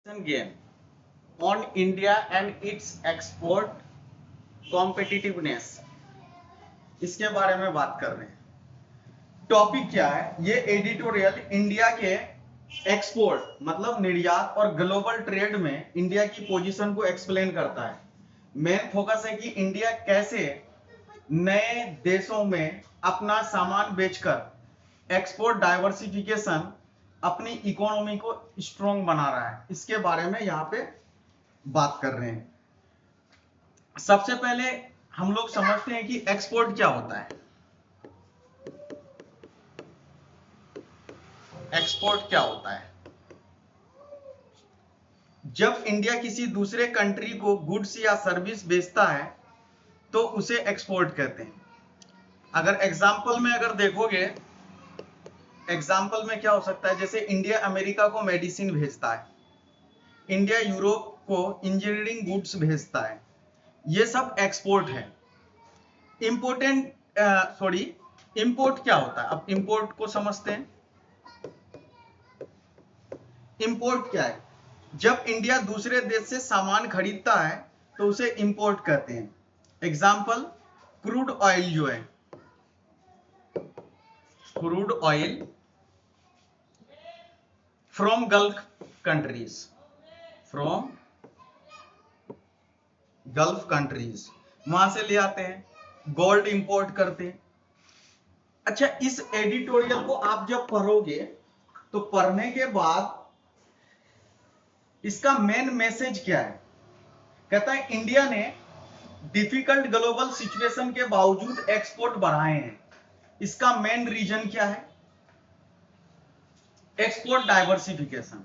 Game on India and its export competitiveness, इसके बारे में बात कर रहे हैं। टॉपिक क्या है? ये एडिटोरियल इंडिया के एक्सपोर्ट मतलब निर्यात और ग्लोबल ट्रेड में इंडिया की पोजीशन को एक्सप्लेन करता है। मेन फोकस है कि इंडिया कैसे नए देशों में अपना सामान बेचकर एक्सपोर्ट डाइवर्सिफिकेशन अपनी इकोनॉमी को स्ट्रॉन्ग बना रहा है। इसके बारे में यहाँ पे बात कर रहे हैं। सबसे पहले हम लोग समझते हैं कि एक्सपोर्ट क्या होता है। एक्सपोर्ट क्या होता है? जब इंडिया किसी दूसरे कंट्री को गुड्स या सर्विस बेचता है तो उसे एक्सपोर्ट कहते हैं। अगर एग्जांपल में अगर देखोगे, एग्जांपल में क्या हो सकता है, जैसे इंडिया अमेरिका को मेडिसिन भेजता है, इंडिया यूरोप को इंजीनियरिंग गुड्स भेजता है, ये सब एक्सपोर्ट है। इंपोर्ट क्या होता है? अब इंपोर्ट को समझते हैं। इंपोर्ट क्या है? जब इंडिया दूसरे देश से सामान खरीदता है तो उसे इंपोर्ट कहते हैं। एग्जांपल, क्रूड ऑयल जो है, crude oil from gulf countries, from gulf countries, वहां से ले आते हैं। गोल्ड इंपोर्ट करते हैं। अच्छा, इस एडिटोरियल को आप जब पढ़ोगे तो पढ़ने के बाद इसका मेन मैसेज क्या है? कहता है इंडिया ने डिफिकल्ट ग्लोबल सिचुएशन के बावजूद एक्सपोर्ट बढ़ाए हैं। इसका मेन रीजन क्या है? एक्सपोर्ट डाइवर्सिफिकेशन,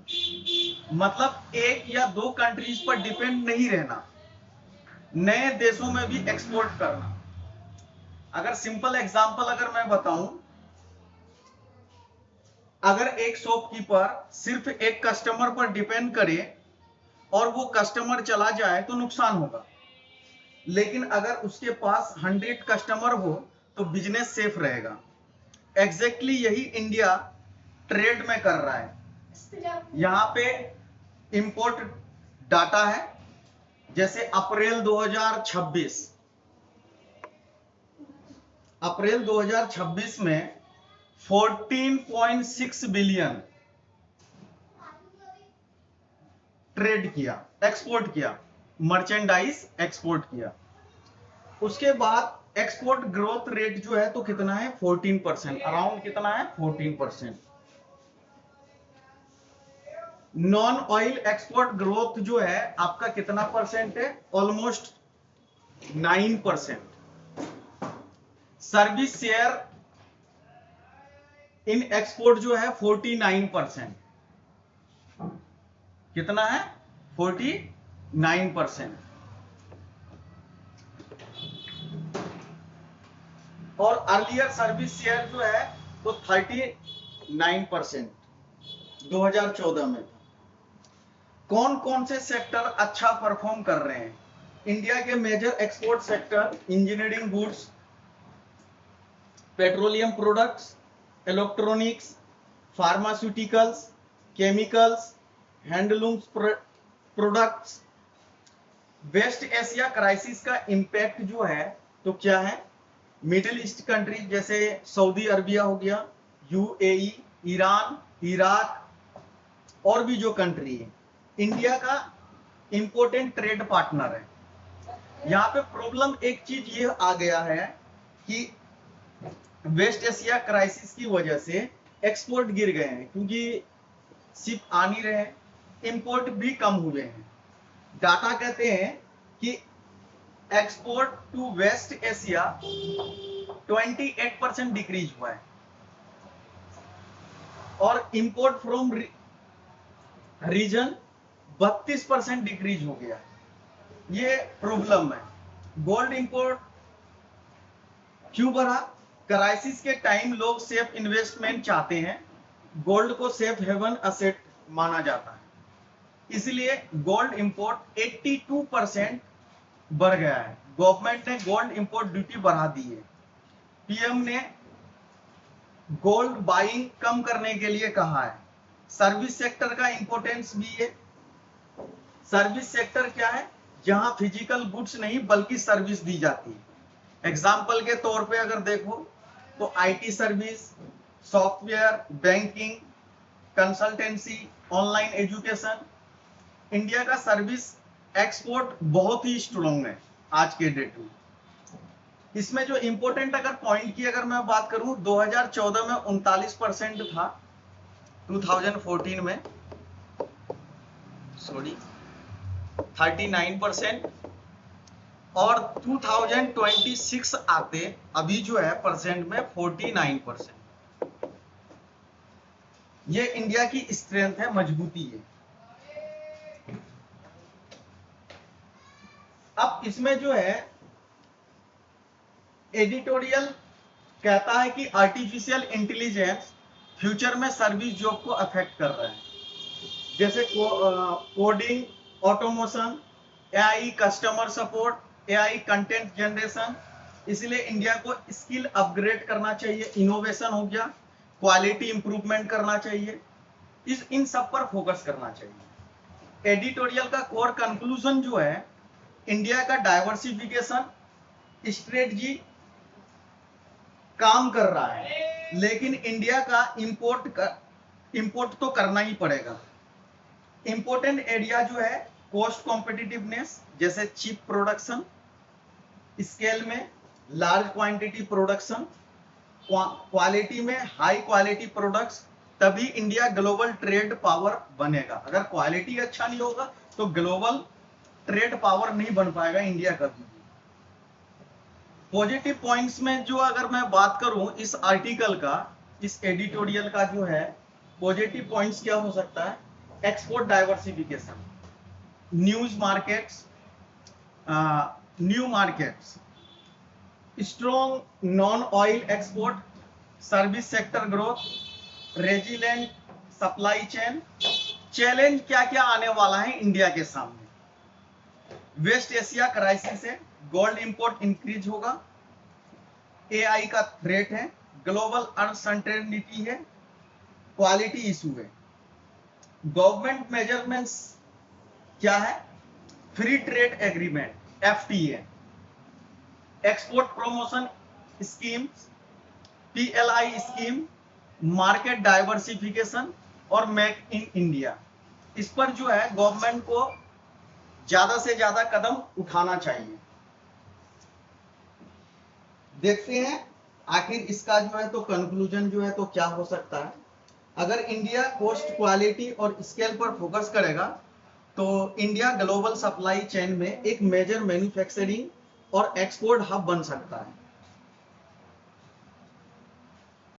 मतलब एक या दो कंट्रीज पर डिपेंड नहीं रहना, नए देशों में भी एक्सपोर्ट करना। अगर सिंपल एग्जांपल अगर मैं बताऊं, अगर एक शॉपकीपर सिर्फ एक कस्टमर पर डिपेंड करे और वो कस्टमर चला जाए तो नुकसान होगा, लेकिन अगर उसके पास 100 कस्टमर हो तो बिजनेस सेफ रहेगा। एग्जैक्टली यही इंडिया ट्रेड में कर रहा है। यहां पे इंपोर्ट डाटा है, जैसे अप्रैल 2026 में 14.6 बिलियन ट्रेड किया, एक्सपोर्ट किया, मर्चेंडाइज एक्सपोर्ट किया। उसके बाद एक्सपोर्ट ग्रोथ रेट जो है तो कितना है? 14%, अराउंड कितना है? 14%। नॉन ऑयल एक्सपोर्ट ग्रोथ जो है आपका कितना परसेंट है? Almost 9%। Service share in export जो है 49%। कितना है? 49%। और अर्लियर सर्विस शेयर जो है तो 39% 2014 में था। कौन कौन से सेक्टर अच्छा परफॉर्म कर रहे हैं? इंडिया के major export sector engineering goods, petroleum products, electronics, pharmaceuticals, chemicals, handlooms products. West Asia crisis का इंपैक्ट जो है तो क्या है? मिडिल ईस्ट कंट्री जैसे सऊदी अरबिया हो गया, यूएई, ईरान, इराक और भी जो कंट्री है, इंडिया का इंपोर्टेंट ट्रेड पार्टनर है। यहाँ पे प्रॉब्लम एक चीज ये आ गया है कि वेस्ट एशिया क्राइसिस की वजह से एक्सपोर्ट गिर गए हैं, क्योंकि शिप आ नहीं रहे, इंपोर्ट भी कम हुए हैं। डाटा कहते हैं कि export to West Asia 28% decrease हुआ है और इंपोर्ट फ्रॉम रीजन 32% डिक्रीज हो गया। ये प्रॉब्लम है। गोल्ड इंपोर्ट क्यों बढ़ा? क्राइसिस के टाइम लोग सेफ इन्वेस्टमेंट चाहते हैं, गोल्ड को सेफ हेवन एसेट माना जाता है, इसलिए गोल्ड इंपोर्ट 82% बढ़ गया है। गवर्नमेंट ने गोल्ड इंपोर्ट ड्यूटी बढ़ा दी है। पीएम ने गोल्ड बाइंग कम करने के लिए कहा है। सर्विस सेक्टर का इंपोर्टेंस भी है, सर्विस सेक्टर क्या है? जहां फिजिकल गुड्स नहीं बल्कि सर्विस दी जाती है। एग्जाम्पल के तौर पे अगर देखो तो IT service, software, banking, consultancy, online education. India का सर्विस एक्सपोर्ट बहुत ही स्ट्रॉन्ग है आज के डेट में। इसमें जो इंपॉर्टेंट अगर पॉइंट की अगर मैं बात करूं, 2014 में 39% था, 2014 में 39%, और 2026 आते अभी जो है परसेंट में 49%। ये इंडिया की स्ट्रेंथ है, मजबूती है। अब इसमें जो है एडिटोरियल कहता है कि आर्टिफिशियल इंटेलिजेंस फ्यूचर में सर्विस जॉब को अफेक्ट कर रहा है, जैसे coding, automation, AI customer support, AI content generation. इसलिए इंडिया को स्किल अपग्रेड करना चाहिए, इनोवेशन हो गया, क्वालिटी इंप्रूवमेंट करना चाहिए, इन सब पर फोकस करना चाहिए। एडिटोरियल का कोर कंक्लूजन जो है, इंडिया का डाइवर्सिफिकेशन स्ट्रेटजी काम कर रहा है, लेकिन इंडिया का इंपोर्ट तो करना ही पड़ेगा। इंपोर्टेंट एरिया जो है कॉस्ट कॉम्पिटिटिवनेस, जैसे चीप प्रोडक्शन, स्केल में लार्ज क्वांटिटी प्रोडक्शन, क्वालिटी में हाई क्वालिटी प्रोडक्ट्स, तभी इंडिया ग्लोबल ट्रेड पावर बनेगा। अगर क्वालिटी अच्छा नहीं होगा तो ग्लोबल ट्रेड पावर नहीं बन पाएगा इंडिया कभी भी। पॉजिटिव पॉइंट्स में जो अगर मैं बात करूं इस आर्टिकल का, इस एडिटोरियल का जो है पॉजिटिव पॉइंट्स क्या हो सकता है? Export diversification, news markets, new markets, strong non oil export, service sector growth, resilient supply chain. Challenge क्या क्या आने वाला है इंडिया के सामने? वेस्ट एशिया क्राइसिस है, गोल्ड इंपोर्ट इंक्रीज होगा, एआई का थ्रेट है, ग्लोबल अनसर्टेनिटी है, क्वालिटी इशू है। गवर्नमेंट मेजरमेंट्स क्या है? Free trade agreement FTA, export promotion scheme, PLI scheme, market diversification और मेक इन इंडिया। इस पर जो है गवर्नमेंट को ज्यादा से ज्यादा कदम उठाना चाहिए। देखते हैं आखिर इसका जो है तो कंक्लूजन जो है तो क्या हो सकता है। अगर इंडिया कॉस्ट, क्वालिटी और स्केल पर फोकस करेगा तो इंडिया ग्लोबल सप्लाई चेन में एक मेजर मैन्युफैक्चरिंग और एक्सपोर्ट हब बन सकता है।